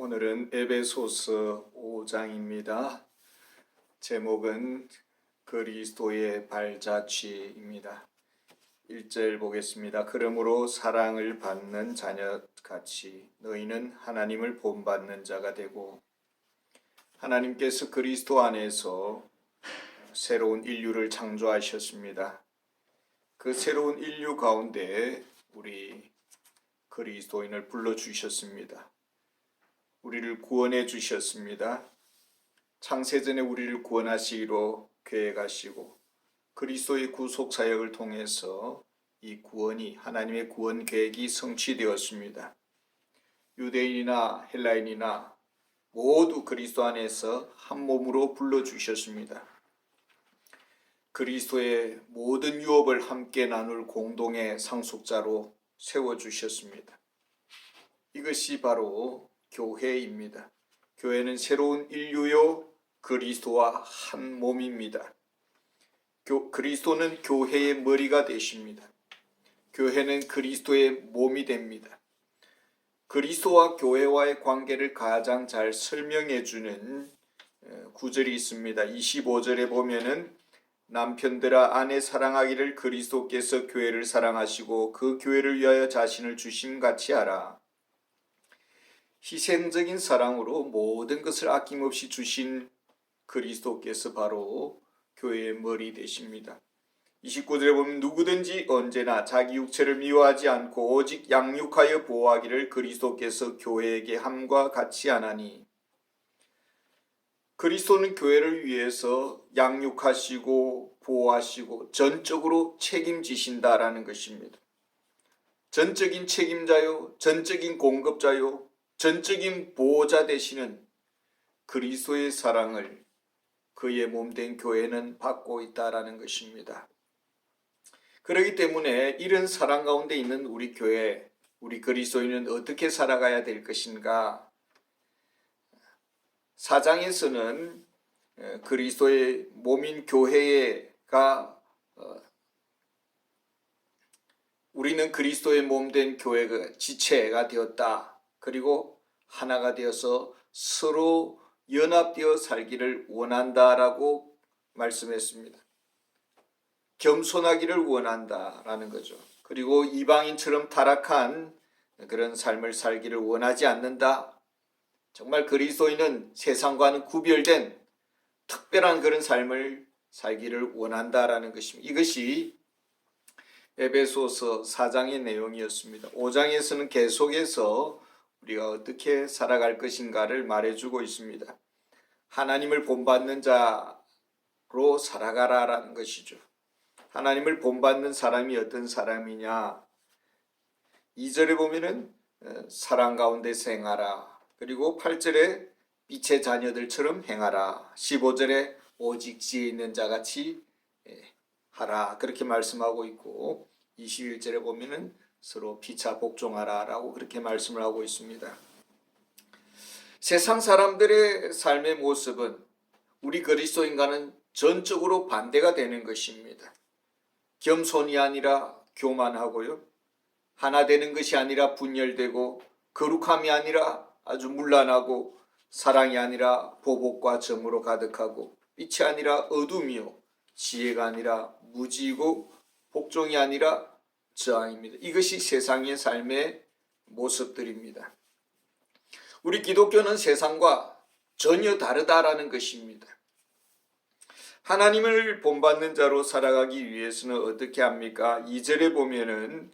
오늘은 에베소서 5장입니다. 제목은 그리스도의 발자취입니다. 1절 보겠습니다. 그러므로 사랑을 받는 자녀같이 너희는 하나님을 본받는 자가 되고 하나님께서 그리스도 안에서 새로운 인류를 창조하셨습니다. 그 새로운 인류 가운데 우리 그리스도인을 불러주셨습니다. 우리를 구원해 주셨습니다. 창세전에 우리를 구원하시기로 계획하시고 그리스도의 구속 사역을 통해서 이 구원이 하나님의 구원 계획이 성취되었습니다. 유대인이나 헬라인이나 모두 그리스도 안에서 한 몸으로 불러주셨습니다. 그리스도의 모든 유업을 함께 나눌 공동의 상속자로 세워주셨습니다. 이것이 바로 교회입니다. 교회는 새로운 인류요 그리스도와 한 몸입니다. 그리스도는 교회의 머리가 되십니다. 교회는 그리스도의 몸이 됩니다. 그리스도와 교회와의 관계를 가장 잘 설명해 주는 구절이 있습니다. 25절에 보면은 남편들아 아내 사랑하기를 그리스도께서 교회를 사랑하시고 그 교회를 위하여 자신을 주심같이 하라. 희생적인 사랑으로 모든 것을 아낌없이 주신 그리스도께서 바로 교회의 머리 되십니다. 29절에 보면 누구든지 언제나 자기 육체를 미워하지 않고 오직 양육하여 보호하기를 그리스도께서 교회에게 함과 같이 하나니. 그리스도는 교회를 위해서 양육하시고 보호하시고 전적으로 책임지신다라는 것입니다. 전적인 책임자요, 전적인 공급자요, 전적인 보호자 되시는 그리스도의 사랑을 그의 몸된 교회는 받고 있다라는 것입니다. 그렇기 때문에 이런 사랑 가운데 있는 우리 교회, 우리 그리스도인은 어떻게 살아가야 될 것인가? 4장에서는 그리스도의 몸인 교회가 우리는 그리스도의 몸된 교회가 지체가 되었다. 그리고 하나가 되어서 서로 연합되어 살기를 원한다라고 말씀했습니다. 겸손하기를 원한다라는 거죠. 그리고 이방인처럼 타락한 그런 삶을 살기를 원하지 않는다. 정말 그리스도인은 세상과는 구별된 특별한 그런 삶을 살기를 원한다라는 것입니다. 이것이 에베소서 4장의 내용이었습니다. 5장에서는 계속해서 우리가 어떻게 살아갈 것인가를 말해주고 있습니다. 하나님을 본받는 자로 살아가라라는 것이죠. 하나님을 본받는 사람이 어떤 사람이냐? 2절에 보면은 사랑 가운데서 행하라. 그리고 8절에 빛의 자녀들처럼 행하라. 15절에 오직 지혜 있는 자같이 하라. 그렇게 말씀하고 있고 21절에 보면은 서로 피차 복종하라 라고 그렇게 말씀을 하고 있습니다. 세상 사람들의 삶의 모습은 우리 그리스도인과는 전적으로 반대가 되는 것입니다. 겸손이 아니라 교만하고요. 하나 되는 것이 아니라 분열되고 거룩함이 아니라 아주 문란하고 사랑이 아니라 보복과 정으로 가득하고 빛이 아니라 어둠이요 지혜가 아니라 무지이고 복종이 아니라 저항입니다. 이것이 세상의 삶의 모습들입니다. 우리 기독교는 세상과 전혀 다르다라는 것입니다. 하나님을 본받는 자로 살아가기 위해서는 어떻게 합니까? 2절에 보면은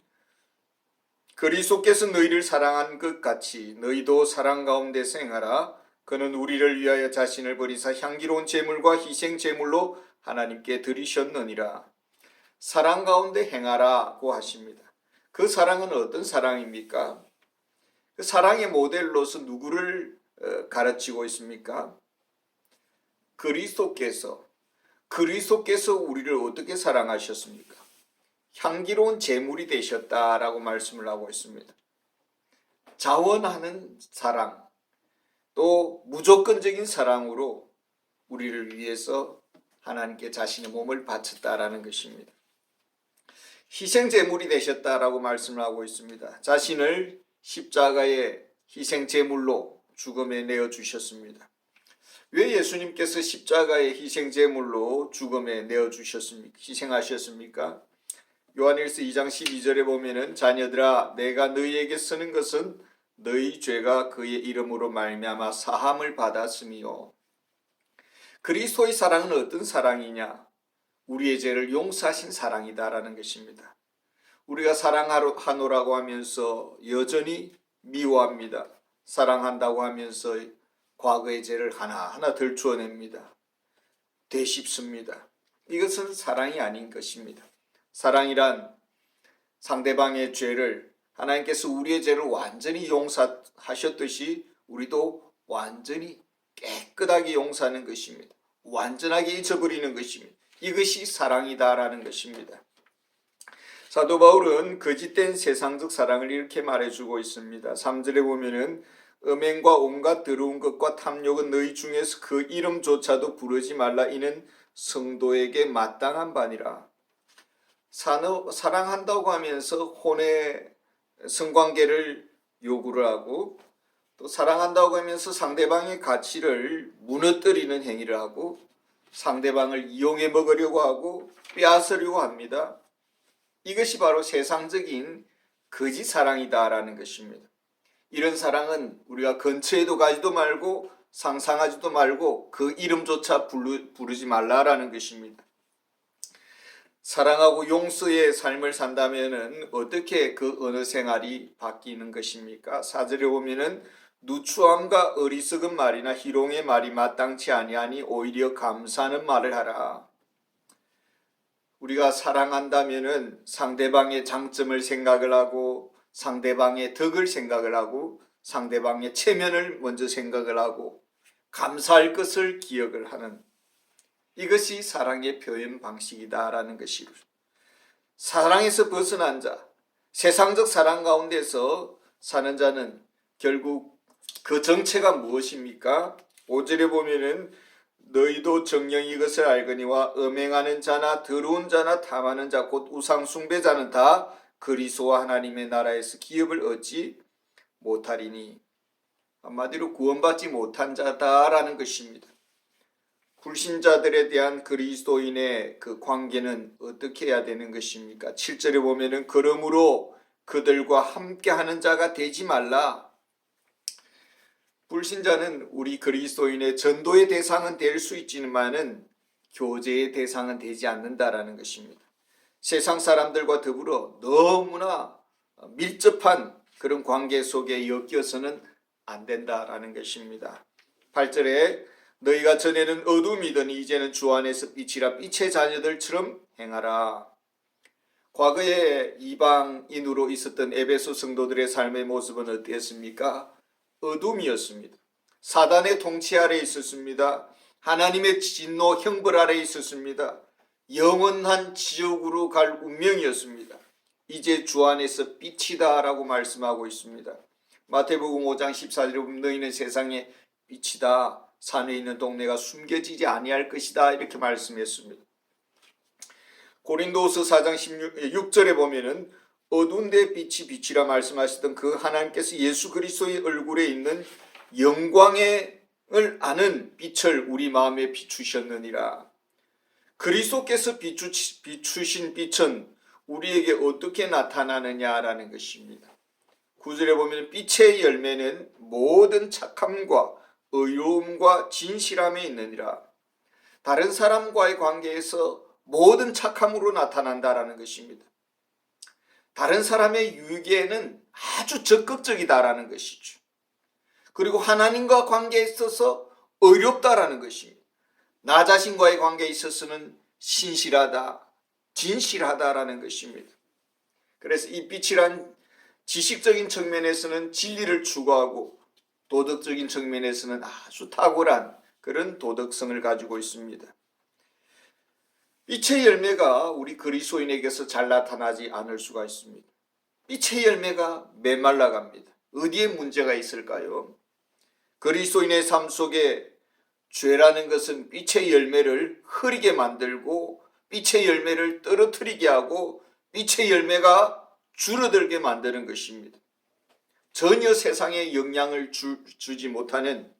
그리스도께서 너희를 사랑한 것 같이 너희도 사랑 가운데서 행하라. 그는 우리를 위하여 자신을 버리사 향기로운 제물과 희생 제물로 하나님께 드리셨느니라. 사랑 가운데 행하라고 하십니다. 그 사랑은 어떤 사랑입니까? 그 사랑의 모델로서 누구를 가르치고 있습니까? 그리스도께서 우리를 어떻게 사랑하셨습니까? 향기로운 제물이 되셨다라고 말씀을 하고 있습니다. 자원하는 사랑, 또 무조건적인 사랑으로 우리를 위해서 하나님께 자신의 몸을 바쳤다라는 것입니다. 희생제물이 되셨다라고 말씀을 하고 있습니다. 자신을 십자가의 희생제물로 죽음에 내어주셨습니다. 왜 예수님께서 십자가의 희생제물로 죽음에 내어주셨습니까? 희생하셨습니까? 요한일서 2장 12절에 보면은 자녀들아 내가 너희에게 쓰는 것은 너희 죄가 그의 이름으로 말미암아 사함을 받았음이요. 그리스도의 사랑은 어떤 사랑이냐? 우리의 죄를 용서하신 사랑이다라는 것입니다. 우리가 사랑하노라고 하면서 여전히 미워합니다. 사랑한다고 하면서 과거의 죄를 하나하나 덜추어냅니다. 되씹습니다. 이것은 사랑이 아닌 것입니다. 사랑이란 상대방의 죄를 하나님께서 우리의 죄를 완전히 용서하셨듯이 우리도 완전히 깨끗하게 용서하는 것입니다. 완전하게 잊어버리는 것입니다. 이것이 사랑이다라는 것입니다. 사도 바울은 거짓된 세상적 사랑을 이렇게 말해주고 있습니다. 3절에 보면은 음행과 온갖 더러운 것과 탐욕은 너희 중에서 그 이름조차도 부르지 말라. 이는 성도에게 마땅한 바니라. 사랑한다고 하면서 혼의 성관계를 요구를 하고 또 사랑한다고 하면서 상대방의 가치를 무너뜨리는 행위를 하고 상대방을 이용해 먹으려고 하고 빼앗으려고 합니다. 이것이 바로 세상적인 거짓 사랑이다라는 것입니다. 이런 사랑은 우리가 근처에도 가지도 말고 상상하지도 말고 그 이름조차 부르지 말라라는 것입니다. 사랑하고 용서의 삶을 산다면 어떻게 그 언어 생활이 바뀌는 것입니까? 4절에 보면은 누추함과 어리석은 말이나 희롱의 말이 마땅치 아니하니 오히려 감사하는 말을 하라. 우리가 사랑한다면은 상대방의 장점을 생각을 하고 상대방의 덕을 생각을 하고 상대방의 체면을 먼저 생각을 하고 감사할 것을 기억을 하는 이것이 사랑의 표현 방식이다라는 것이죠. 사랑에서 벗어난 자, 세상적 사랑 가운데서 사는 자는 결국 그 정체가 무엇입니까? 5절에 보면은 너희도 정녕 이것을 알거니와 음행하는 자나 더러운 자나 탐하는 자 곧 우상 숭배자는 다 그리스도와 하나님의 나라에서 기업을 얻지 못하리니. 한마디로 구원받지 못한 자다라는 것입니다. 불신자들에 대한 그리스도인의 그 관계는 어떻게 해야 되는 것입니까? 7절에 보면은 그러므로 그들과 함께하는 자가 되지 말라. 불신자는 우리 그리스도인의 전도의 대상은 될 수 있지만은 교제의 대상은 되지 않는다라는 것입니다. 세상 사람들과 더불어 너무나 밀접한 그런 관계 속에 엮여서는 안 된다라는 것입니다. 8절에 너희가 전에는 어둠이더니 이제는 주 안에서 빛이라. 빛의 자녀들처럼 행하라. 과거에 이방인으로 있었던 에베소 성도들의 삶의 모습은 어땠습니까? 어둠이었습니다. 사단의 통치 아래에 있었습니다. 하나님의 진노 형벌 아래에 있었습니다. 영원한 지옥으로 갈 운명이었습니다. 이제 주 안에서 빛이다 라고 말씀하고 있습니다. 마태복음 5장 14절에 보면 너희는 세상의 빛이다. 산에 있는 동네가 숨겨지지 아니할 것이다 이렇게 말씀했습니다. 고린도후서 4장 6절에 보면은 어두운 데 빛이 빛이라 말씀하시던 그 하나님께서 예수 그리스도의 얼굴에 있는 영광을 아는 빛을 우리 마음에 비추셨느니라. 그리스도께서 비추신 빛은 우리에게 어떻게 나타나느냐라는 것입니다. 9절에 보면 빛의 열매는 모든 착함과 의로움과 진실함에 있느니라. 다른 사람과의 관계에서 모든 착함으로 나타난다라는 것입니다. 다른 사람의 유익에는 아주 적극적이다라는 것이죠. 그리고 하나님과 관계에 있어서 의롭다라는 것입니다. 나 자신과의 관계에 있어서는 신실하다, 진실하다라는 것입니다. 그래서 이 빛이란 지식적인 측면에서는 진리를 추구하고 도덕적인 측면에서는 아주 탁월한 그런 도덕성을 가지고 있습니다. 빛의 열매가 우리 그리스도인에게서 잘 나타나지 않을 수가 있습니다. 빛의 열매가 메말라갑니다. 어디에 문제가 있을까요? 그리스도인의 삶 속에 죄라는 것은 빛의 열매를 흐리게 만들고 빛의 열매를 떨어뜨리게 하고 빛의 열매가 줄어들게 만드는 것입니다. 전혀 세상에 영향을 주지 못하는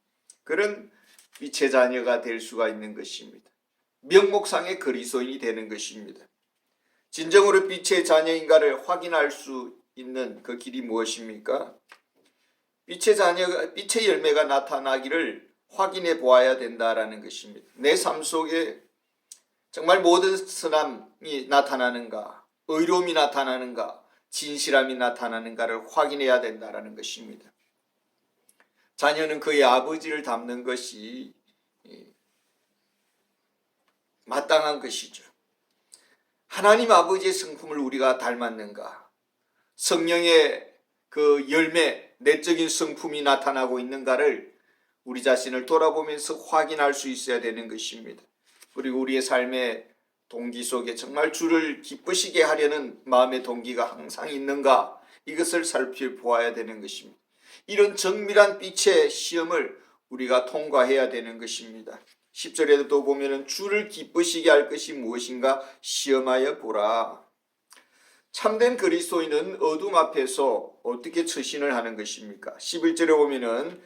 그런 빛의 자녀가 될 수가 있는 것입니다. 명목상의 그리스도인이 되는 것입니다. 진정으로 빛의 자녀인가를 확인할 수 있는 그 길이 무엇입니까? 빛의 열매가 나타나기를 확인해 보아야 된다라는 것입니다. 내 삶 속에 정말 모든 선함이 나타나는가, 의로움이 나타나는가, 진실함이 나타나는가를 확인해야 된다라는 것입니다. 자녀는 그의 아버지를 닮는 것이 마땅한 것이죠. 하나님 아버지의 성품을 우리가 닮았는가? 성령의 그 열매, 내적인 성품이 나타나고 있는가를 우리 자신을 돌아보면서 확인할 수 있어야 되는 것입니다. 그리고 우리의 삶의 동기 속에 정말 주를 기쁘시게 하려는 마음의 동기가 항상 있는가? 이것을 살펴보아야 되는 것입니다. 이런 정밀한 빛의 시험을 우리가 통과해야 되는 것입니다. 10절에도 보면은 주를 기쁘시게 할 것이 무엇인가 시험하여 보라. 참된 그리스도인은 어둠 앞에서 어떻게 처신을 하는 것입니까? 11절에 보면은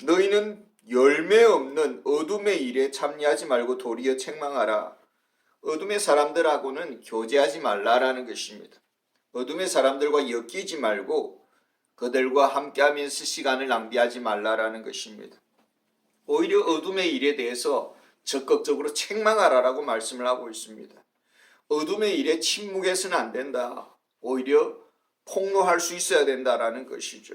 너희는 열매 없는 어둠의 일에 참여하지 말고 도리어 책망하라. 어둠의 사람들하고는 교제하지 말라라는 것입니다. 어둠의 사람들과 엮이지 말고 그들과 함께하면서 시간을 낭비하지 말라라는 것입니다. 오히려 어둠의 일에 대해서 적극적으로 책망하라라고 말씀을 하고 있습니다. 어둠의 일에 침묵해서는 안 된다. 오히려 폭로할 수 있어야 된다라는 것이죠.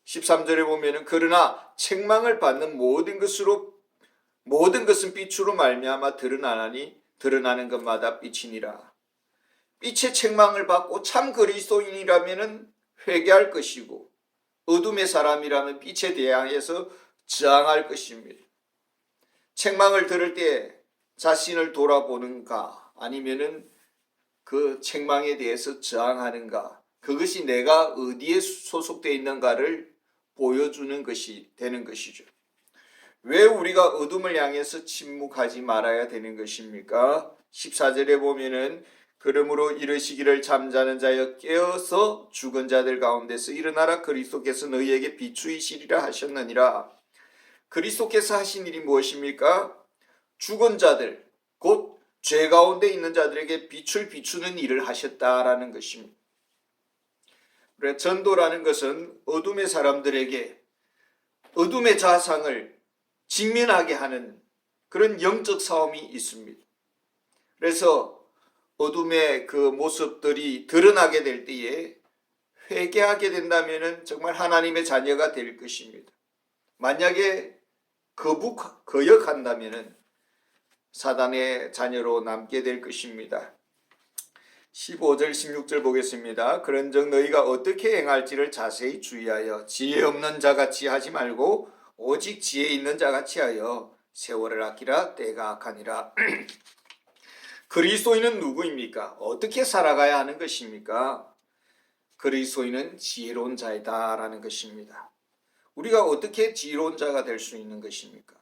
13절에 보면은 그러나 책망을 받는 모든 것은 빛으로 말미암아 드러나나니 드러나는 것마다 빛이니라. 빛의 책망을 받고 참 그리스도인이라면은 회개할 것이고 어둠의 사람이라면 빛에 대항해서 저항할 것입니다. 책망을 들을 때 자신을 돌아보는가 아니면은 그 책망에 대해서 저항하는가, 그것이 내가 어디에 소속되어 있는가를 보여주는 것이 되는 것이죠. 왜 우리가 어둠을 향해서 침묵하지 말아야 되는 것입니까? 14절에 보면은 그러므로 이르시기를 잠자는 자여 깨어서 죽은 자들 가운데서 일어나라 그리스도께서 너희에게 비추이시리라 하셨느니라. 그리스도께서 하신 일이 무엇입니까? 죽은 자들, 곧 죄 가운데 있는 자들에게 빛을 비추는 일을 하셨다라는 것입니다. 그래, 전도라는 것은 어둠의 사람들에게 어둠의 자상을 직면하게 하는 그런 영적 싸움이 있습니다. 그래서 어둠의 그 모습들이 드러나게 될 때에 회개하게 된다면 정말 하나님의 자녀가 될 것입니다. 만약에 거역한다면 사단의 자녀로 남게 될 것입니다. 15절 16절 보겠습니다. 그런즉 너희가 어떻게 행할지를 자세히 주의하여 지혜 없는 자같이 하지 말고 오직 지혜 있는 자같이 하여 세월을 아끼라 때가 악하니라. 그리스도인은 누구입니까? 어떻게 살아가야 하는 것입니까? 그리스도인은 지혜로운 자이다라는 것입니다. 우리가 어떻게 지혜로운 자가 될 수 있는 것입니까?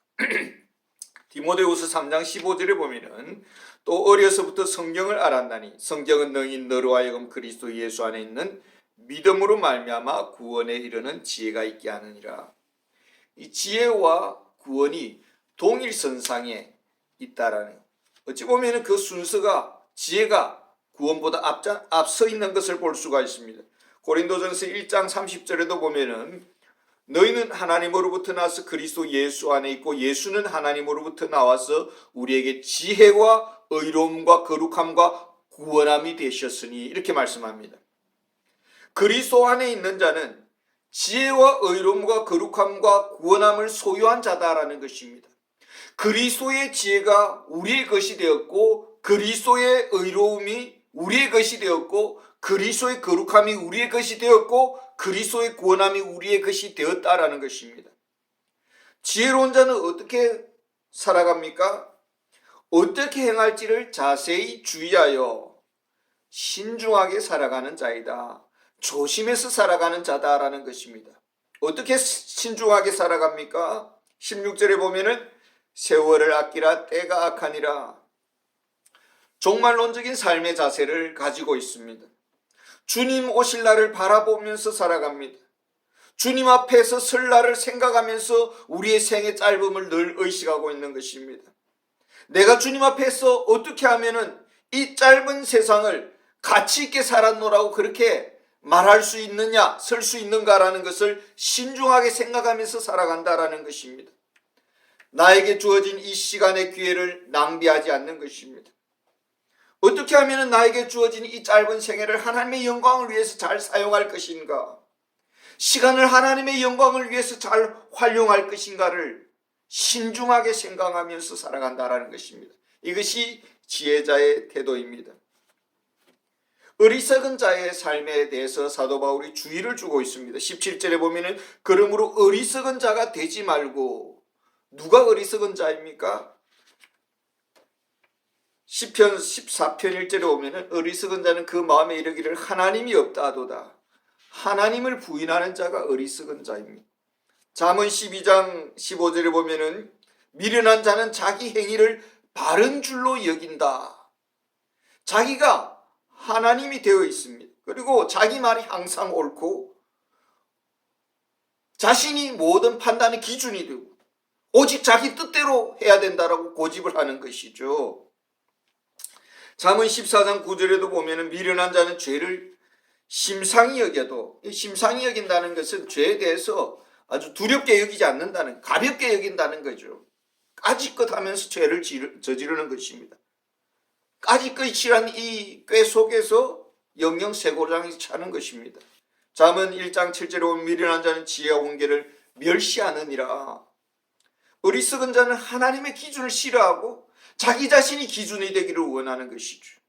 디모데후서 3장 15절에 보면은 또 어려서부터 성경을 알았나니 성경은 너로 하여금 그리스도 예수 안에 있는 믿음으로 말미암아 구원에 이르는 지혜가 있게 하느니라. 이 지혜와 구원이 동일선상에 있다라는, 어찌 보면은 그 순서가 지혜가 구원보다 앞서 있는 것을 볼 수가 있습니다. 고린도전서 1장 30절에도 보면은 너희는 하나님으로부터 나와서 그리스도 예수 안에 있고 예수는 하나님으로부터 나와서 우리에게 지혜와 의로움과 거룩함과 구원함이 되셨으니 이렇게 말씀합니다. 그리스도 안에 있는 자는 지혜와 의로움과 거룩함과 구원함을 소유한 자다라는 것입니다. 그리스도의 지혜가 우리의 것이 되었고 그리스도의 의로움이 우리의 것이 되었고 그리스도의 거룩함이 우리의 것이 되었고 그리스도의 구원함이 우리의 것이 되었다라는 것입니다. 지혜로운 자는 어떻게 살아갑니까? 어떻게 행할지를 자세히 주의하여 신중하게 살아가는 자이다. 조심해서 살아가는 자다라는 것입니다. 어떻게 신중하게 살아갑니까? 16절에 보면은 세월을 아끼라 때가 악하니라. 종말론적인 삶의 자세를 가지고 있습니다. 주님 오실 날을 바라보면서 살아갑니다. 주님 앞에서 설 날을 생각하면서 우리의 생의 짧음을 늘 의식하고 있는 것입니다. 내가 주님 앞에서 어떻게 하면은 이 짧은 세상을 가치 있게 살았노라고 그렇게 말할 수 있느냐, 설 수 있는가라는 것을 신중하게 생각하면서 살아간다라는 것입니다. 나에게 주어진 이 시간의 기회를 낭비하지 않는 것입니다. 어떻게 하면 나에게 주어진 이 짧은 생애를 하나님의 영광을 위해서 잘 사용할 것인가? 시간을 하나님의 영광을 위해서 잘 활용할 것인가를 신중하게 생각하면서 살아간다라는 것입니다. 이것이 지혜자의 태도입니다. 어리석은 자의 삶에 대해서 사도 바울이 주의를 주고 있습니다. 17절에 보면은 그러므로 어리석은 자가 되지 말고, 누가 어리석은 자입니까? 시편 14편 1절에 보면은 어리석은 자는 그 마음에 이르기를 하나님이 없다 하도다. 하나님을 부인하는 자가 어리석은 자입니다. 잠언 12장 15절에 보면은 미련한 자는 자기 행위를 바른 줄로 여긴다. 자기가 하나님이 되어 있습니다. 그리고 자기 말이 항상 옳고 자신이 모든 판단의 기준이 되고 오직 자기 뜻대로 해야 된다라고 고집을 하는 것이죠. 잠언 14장 9절에도 보면은 미련한 자는 죄를 심상히 여겨도, 심상히 여긴다는 것은 죄에 대해서 아주 두렵게 여기지 않는다는, 가볍게 여긴다는 거죠. 까짓것 하면서 죄를 저지르는 것입니다. 까짓것이란 이 꾀 속에서 영영 쇠고랑이 차는 것입니다. 잠언 1장 7절에 보면 미련한 자는 지혜와 훈계를 멸시하느니라. 어리석은 자는 하나님의 기준을 싫어하고 자기 자신이 기준이 되기를 원하는 것이죠.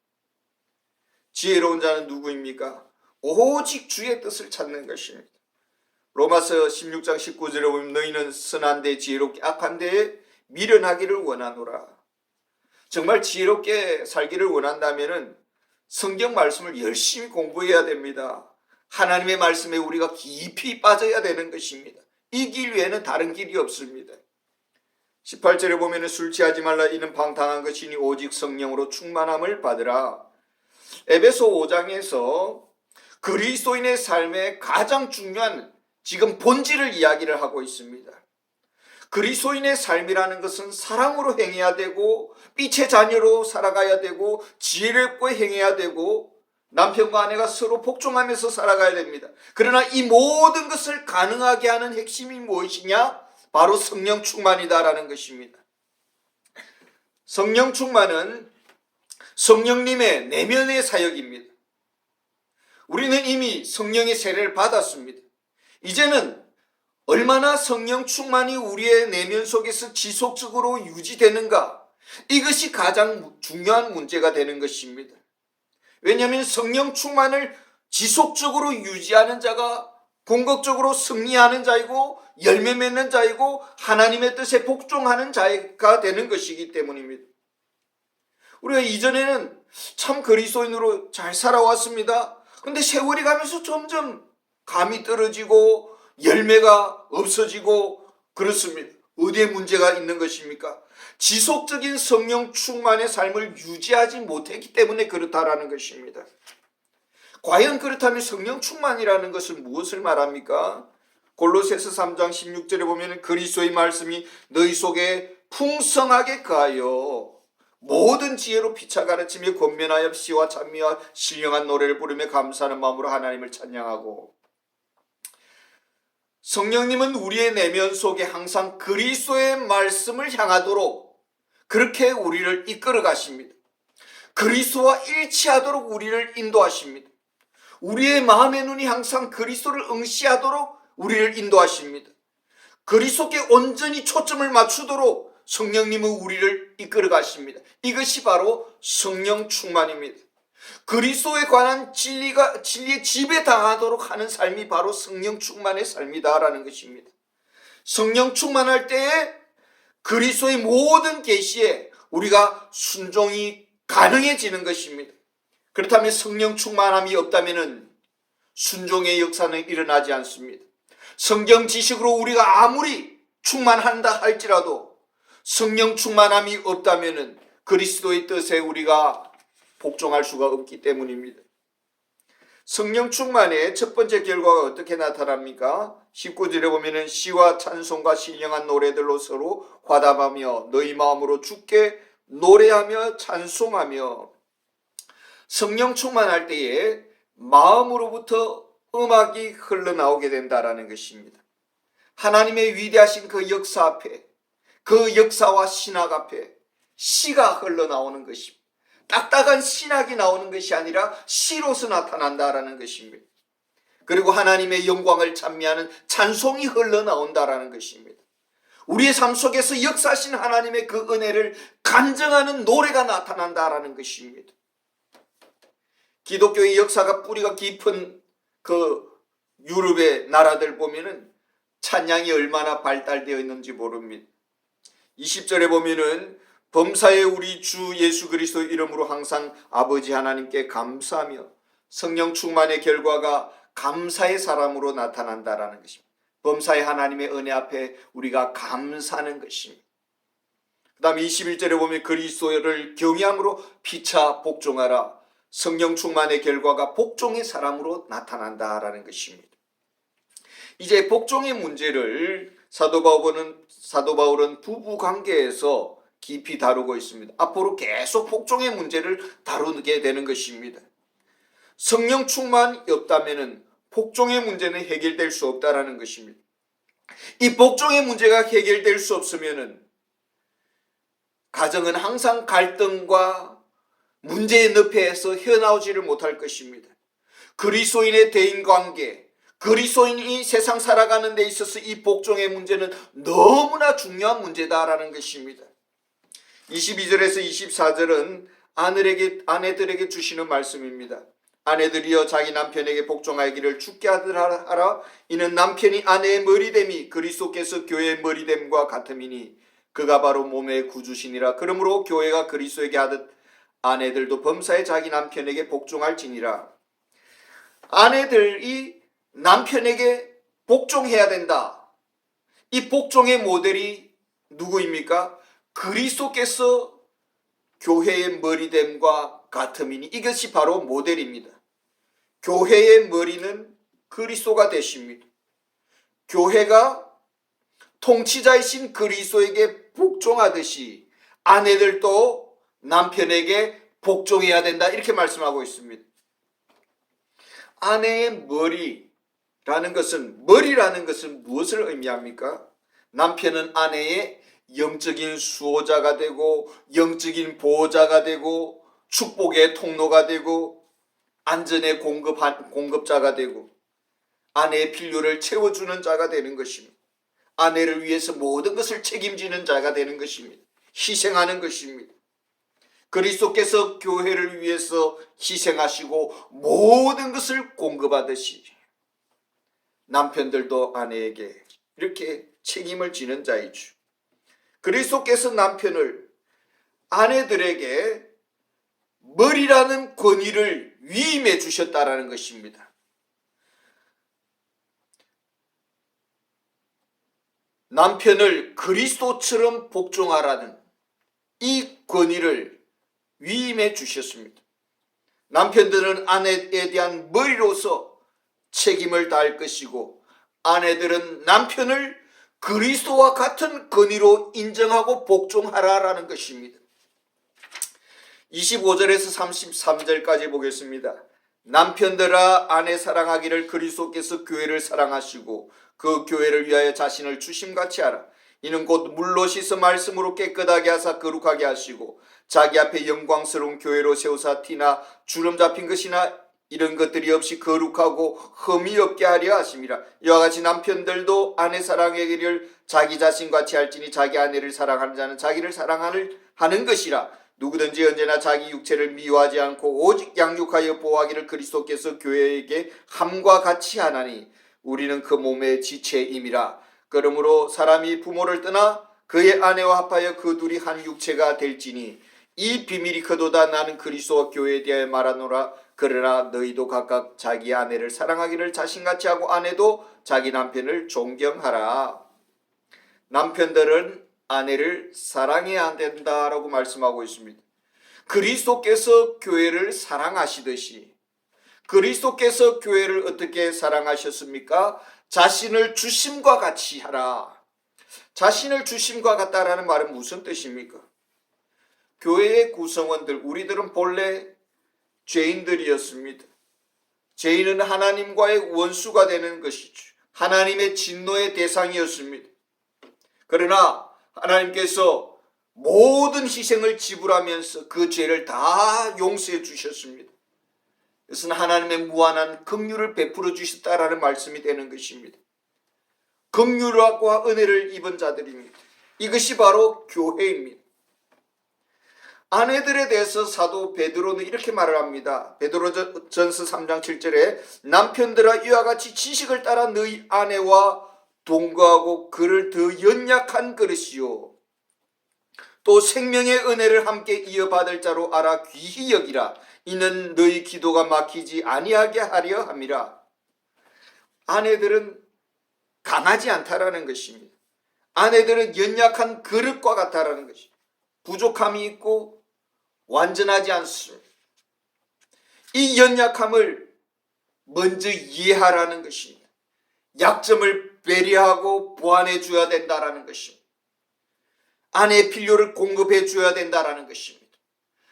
지혜로운 자는 누구입니까? 오직 주의 뜻을 찾는 것입니다. 로마서 16장 19절에 보면 너희는 선한데 지혜롭게 악한데 미련하기를 원하노라. 정말 지혜롭게 살기를 원한다면 성경 말씀을 열심히 공부해야 됩니다. 하나님의 말씀에 우리가 깊이 빠져야 되는 것입니다. 이 길 외에는 다른 길이 없습니다. 18절에 보면 술 취하지 말라 이는 방탕한 것이니 오직 성령으로 충만함을 받으라. 에베소 5장에서 그리스도인의 삶의 가장 중요한 지금 본질을 이야기를 하고 있습니다. 그리스도인의 삶이라는 것은 사랑으로 행해야 되고 빛의 자녀로 살아가야 되고 지혜롭게 행해야 되고 남편과 아내가 서로 복종하면서 살아가야 됩니다. 그러나 이 모든 것을 가능하게 하는 핵심이 무엇이냐? 바로 성령 충만이다라는 것입니다. 성령 충만은 성령님의 내면의 사역입니다. 우리는 이미 성령의 세례를 받았습니다. 이제는 얼마나 성령 충만이 우리의 내면 속에서 지속적으로 유지되는가, 이것이 가장 중요한 문제가 되는 것입니다. 왜냐하면 성령 충만을 지속적으로 유지하는 자가 궁극적으로 승리하는 자이고 열매 맺는 자이고 하나님의 뜻에 복종하는 자가 되는 것이기 때문입니다. 우리가 이전에는 참 그리스도인으로 잘 살아왔습니다. 근데 세월이 가면서 점점 감이 떨어지고 열매가 없어지고 그렇습니다. 어디에 문제가 있는 것입니까? 지속적인 성령 충만의 삶을 유지하지 못했기 때문에 그렇다라는 것입니다. 과연 그렇다면 성령 충만이라는 것은 무엇을 말합니까? 골로새서 3장 16절에 보면 그리스도의 말씀이 너희 속에 풍성하게 거하여 모든 지혜로 피차 가르치며 권면하여 시와 찬미와 신령한 노래를 부르며 감사하는 마음으로 하나님을 찬양하고. 성령님은 우리의 내면 속에 항상 그리스도의 말씀을 향하도록 그렇게 우리를 이끌어 가십니다. 그리스도와 일치하도록 우리를 인도하십니다. 우리의 마음의 눈이 항상 그리스도를 응시하도록 우리를 인도하십니다. 그리스도께 온전히 초점을 맞추도록 성령님은 우리를 이끌어 가십니다. 이것이 바로 성령 충만입니다. 그리스도에 관한 진리의 지배 당하도록 하는 삶이 바로 성령 충만의 삶이다라는 것입니다. 성령 충만할 때에 그리스도의 모든 계시에 우리가 순종이 가능해지는 것입니다. 그렇다면 성령 충만함이 없다면 순종의 역사는 일어나지 않습니다. 성경 지식으로 우리가 아무리 충만한다 할지라도 성령 충만함이 없다면 그리스도의 뜻에 우리가 복종할 수가 없기 때문입니다. 성령 충만의 첫 번째 결과가 어떻게 나타납니까? 19절에 보면은 시와 찬송과 신령한 노래들로 서로 화답하며 너희 마음으로 주께 노래하며 찬송하며. 성령 충만할 때에 마음으로부터 음악이 흘러나오게 된다라는 것입니다. 하나님의 위대하신 그 역사 앞에, 그 역사와 신학 앞에 시가 흘러나오는 것입니다. 딱딱한 신학이 나오는 것이 아니라 시로서 나타난다라는 것입니다. 그리고 하나님의 영광을 찬미하는 찬송이 흘러나온다라는 것입니다. 우리의 삶 속에서 역사하신 하나님의 그 은혜를 간증하는 노래가 나타난다라는 것입니다. 기독교의 역사가 뿌리가 깊은 그 유럽의 나라들 보면은 찬양이 얼마나 발달되어 있는지 모릅니다. 20절에 보면은 범사에 우리 주 예수 그리스도 이름으로 항상 아버지 하나님께 감사하며. 성령 충만의 결과가 감사의 사람으로 나타난다라는 것입니다. 범사의 하나님의 은혜 앞에 우리가 감사하는 것입니다. 그 다음에 21절에 보면 그리스도를 경외함으로 피차 복종하라. 성령 충만의 결과가 복종의 사람으로 나타난다라는 것입니다. 이제 복종의 문제를 사도 바울은 부부 관계에서 깊이 다루고 있습니다. 앞으로 계속 복종의 문제를 다루게 되는 것입니다. 성령 충만이 없다면 복종의 문제는 해결될 수 없다라는 것입니다. 이 복종의 문제가 해결될 수 없으면 가정은 항상 갈등과 문제의 늪에서 헤어나오지를 못할 것입니다. 그리스도인의 대인관계, 그리스도인이 세상 살아가는 데 있어서 이 복종의 문제는 너무나 중요한 문제다라는 것입니다. 22절에서 24절은 아내들에게 주시는 말씀입니다. 아내들이여 자기 남편에게 복종하기를 주께 하라. 이는 남편이 아내의 머리됨이 그리스도께서 교회의 머리됨과 같음이니 그가 바로 몸의 구주시니라. 그러므로 교회가 그리스도에게 하듯 아내들도 범사에 자기 남편에게 복종할지니라. 아내들이 남편에게 복종해야 된다. 이 복종의 모델이 누구입니까? 그리스도께서 교회의 머리됨과 같음이니 이것이 바로 모델입니다. 교회의 머리는 그리스도가 되십니다. 교회가 통치자이신 그리스도에게 복종하듯이 아내들도 남편에게 복종해야 된다 이렇게 말씀하고 있습니다. 아내의 머리라는 것은 무엇을 의미합니까? 남편은 아내의 영적인 수호자가 되고 영적인 보호자가 되고 축복의 통로가 되고 안전의 공급자가 되고 아내의 필요를 채워주는 자가 되는 것입니다. 아내를 위해서 모든 것을 책임지는 자가 되는 것입니다. 희생하는 것입니다. 그리스도께서 교회를 위해서 희생하시고 모든 것을 공급하듯이 남편들도 아내에게 이렇게 책임을 지는 자이죠. 그리스도께서 남편을 아내들에게 머리라는 권위를 위임해 주셨다라는 것입니다. 남편을 그리스도처럼 복종하라는 이 권위를 위임해 주셨습니다. 남편들은 아내에 대한 머리로서 책임을 다할 것이고 아내들은 남편을 그리스도와 같은 권위로 인정하고 복종하라라는 것입니다. 25절에서 33절까지 보겠습니다. 남편들아 아내 사랑하기를 그리스도께서 교회를 사랑하시고 그 교회를 위하여 자신을 주심같이 하라. 이는 곧 물로 씻어 말씀으로 깨끗하게 하사 거룩하게 하시고 자기 앞에 영광스러운 교회로 세우사 티나 주름 잡힌 것이나 이런 것들이 없이 거룩하고 흠이 없게 하려 하심이라. 이와 같이 남편들도 아내 사랑하기를 자기 자신같이 할지니 자기 아내를 사랑하는 자는 자기를 사랑하는 것이라. 누구든지 언제나 자기 육체를 미워하지 않고 오직 양육하여 보호하기를 그리스도께서 교회에게 함과 같이 하나니 우리는 그 몸의 지체임이라. 그러므로 사람이 부모를 떠나 그의 아내와 합하여 그 둘이 한 육체가 될지니 이 비밀이 크도다. 나는 그리스도와 교회에 대하여 말하노라. 그러나 너희도 각각 자기 아내를 사랑하기를 자신같이 하고 아내도 자기 남편을 존경하라. 남편들은 아내를 사랑해야 된다라고 말씀하고 있습니다. 그리스도께서 교회를 사랑하시듯이 그리스도께서 교회를 어떻게 사랑하셨습니까? 자신을 주심과 같이 하라. 자신을 주심과 같다라는 말은 무슨 뜻입니까? 교회의 구성원들, 우리들은 본래 죄인들이었습니다. 죄인은 하나님과의 원수가 되는 것이죠. 하나님의 진노의 대상이었습니다. 그러나 하나님께서 모든 희생을 지불하면서 그 죄를 다 용서해 주셨습니다. 이것은 하나님의 무한한 긍휼을 베풀어 주셨다라는 말씀이 되는 것입니다. 긍휼과 은혜를 입은 자들입니다. 이것이 바로 교회입니다. 아내들에 대해서 사도 베드로는 이렇게 말을 합니다. 베드로전서 3장 7절에 남편들아 이와 같이 지식을 따라 너희 아내와 동거하고 그를 더 연약한 그릇이요 또 생명의 은혜를 함께 이어받을 자로 알아 귀히 여기라. 이는 너희 기도가 막히지 아니하게 하려 함이라. 아내들은 강하지 않다라는 것입니다. 아내들은 연약한 그릇과 같다라는 것입니다. 부족함이 있고 완전하지 않습니다. 이 연약함을 먼저 이해하라는 것입니다. 약점을 배려하고 보완해 줘야 된다라는 것입니다. 아내의 필요를 공급해 줘야 된다라는 것입니다.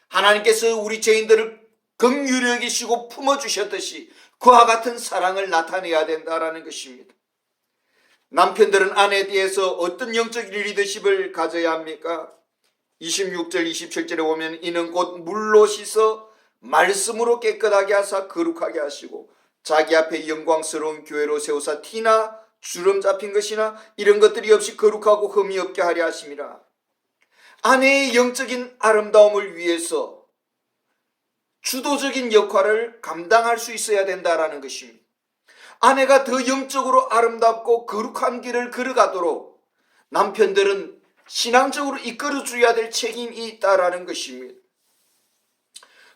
하나님께서 우리 죄인들을 긍휼히 여기시고 품어주셨듯이 그와 같은 사랑을 나타내야 된다라는 것입니다. 남편들은 아내에 대해서 어떤 영적 리더십을 가져야 합니까? 26절 27절에 보면 이는 곧 물로 씻어 말씀으로 깨끗하게 하사 거룩하게 하시고 자기 앞에 영광스러운 교회로 세우사 티나 주름 잡힌 것이나 이런 것들이 없이 거룩하고 흠이 없게 하려 하심이라. 아내의 영적인 아름다움을 위해서 주도적인 역할을 감당할 수 있어야 된다라는 것입니다. 아내가 더 영적으로 아름답고 거룩한 길을 걸어가도록 남편들은 신앙적으로 이끌어줘야 될 책임이 있다라는 것입니다.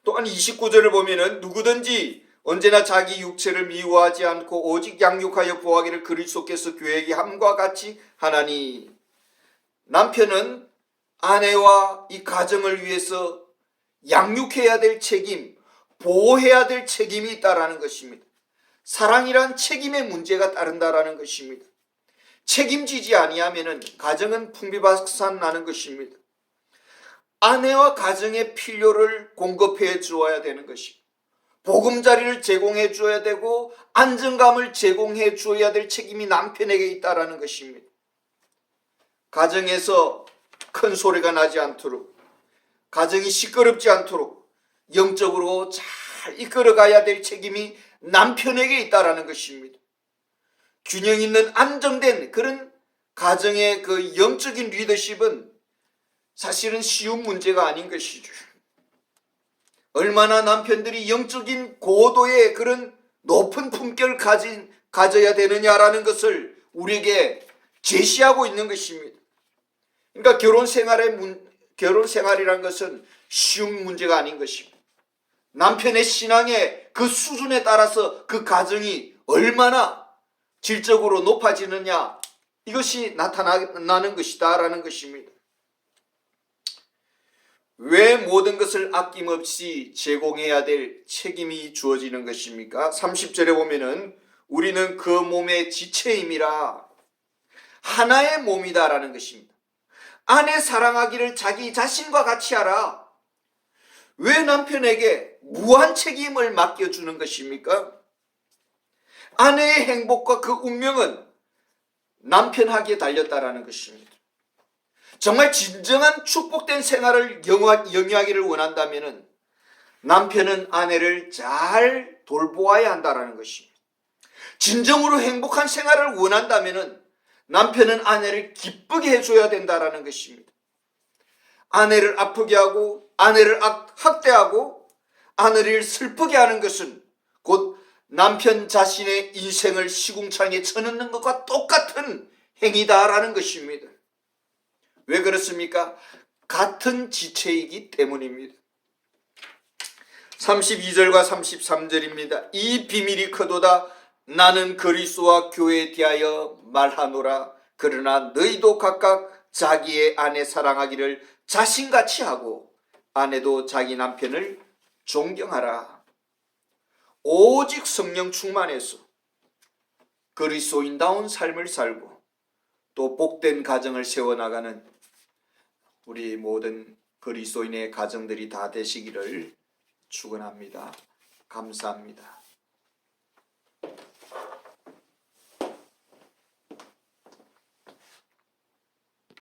또한 29절을 보면은 누구든지 언제나 자기 육체를 미워하지 않고 오직 양육하여 보호하기를 그리스도께서 교회에게 함과 같이 하나니. 남편은 아내와 이 가정을 위해서 양육해야 될 책임, 보호해야 될 책임이 있다라는 것입니다. 사랑이란 책임의 문제가 따른다라는 것입니다. 책임지지 아니하면은 가정은 풍비박산 나는 것입니다. 아내와 가정의 필요를 공급해 주어야 되는 것입니다. 보금자리를 제공해 주어야 되고 안정감을 제공해 주어야 될 책임이 남편에게 있다라는 것입니다. 가정에서 큰 소리가 나지 않도록, 가정이 시끄럽지 않도록 영적으로 잘 이끌어가야 될 책임이 남편에게 있다라는 것입니다. 균형 있는 안정된 그런 가정의 그 영적인 리더십은 사실은 쉬운 문제가 아닌 것이죠. 얼마나 남편들이 영적인 고도의 그런 높은 품격을 가져야 되느냐라는 것을 우리에게 제시하고 있는 것입니다. 그러니까 결혼 생활이라는 것은 쉬운 문제가 아닌 것입니다. 남편의 신앙의 그 수준에 따라서 그 가정이 얼마나 질적으로 높아지느냐, 이것이 나타나는 것이다라는 것입니다. 왜 모든 것을 아낌없이 제공해야 될 책임이 주어지는 것입니까? 30절에 보면은 우리는 그 몸의 지체임이라, 하나의 몸이다라는 것입니다. 아내 사랑하기를 자기 자신과 같이 하라. 왜 남편에게 무한 책임을 맡겨주는 것입니까? 아내의 행복과 그 운명은 남편에게 달렸다라는 것입니다. 정말 진정한 축복된 생활을 영위하기를 원한다면 남편은 아내를 잘 돌보아야 한다는 것입니다. 진정으로 행복한 생활을 원한다면 남편은 아내를 기쁘게 해줘야 된다는 것입니다. 아내를 아프게 하고 아내를 학대하고 아내를 슬프게 하는 것은 곧 남편 자신의 인생을 시궁창에 쳐넣는 것과 똑같은 행위다라는 것입니다. 왜 그렇습니까? 같은 지체이기 때문입니다. 32절과 33절입니다. 이 비밀이 크도다. 나는 그리스도와 교회에 대하여 말하노라. 그러나 너희도 각각 자기의 아내 사랑하기를 자신같이 하고 아내도 자기 남편을 존경하라. 오직 성령 충만해서 그리스도인다운 삶을 살고 또 복된 가정을 세워나가는 우리 모든 그리스도인의 가정들이 다 되시기를 축원합니다. 감사합니다.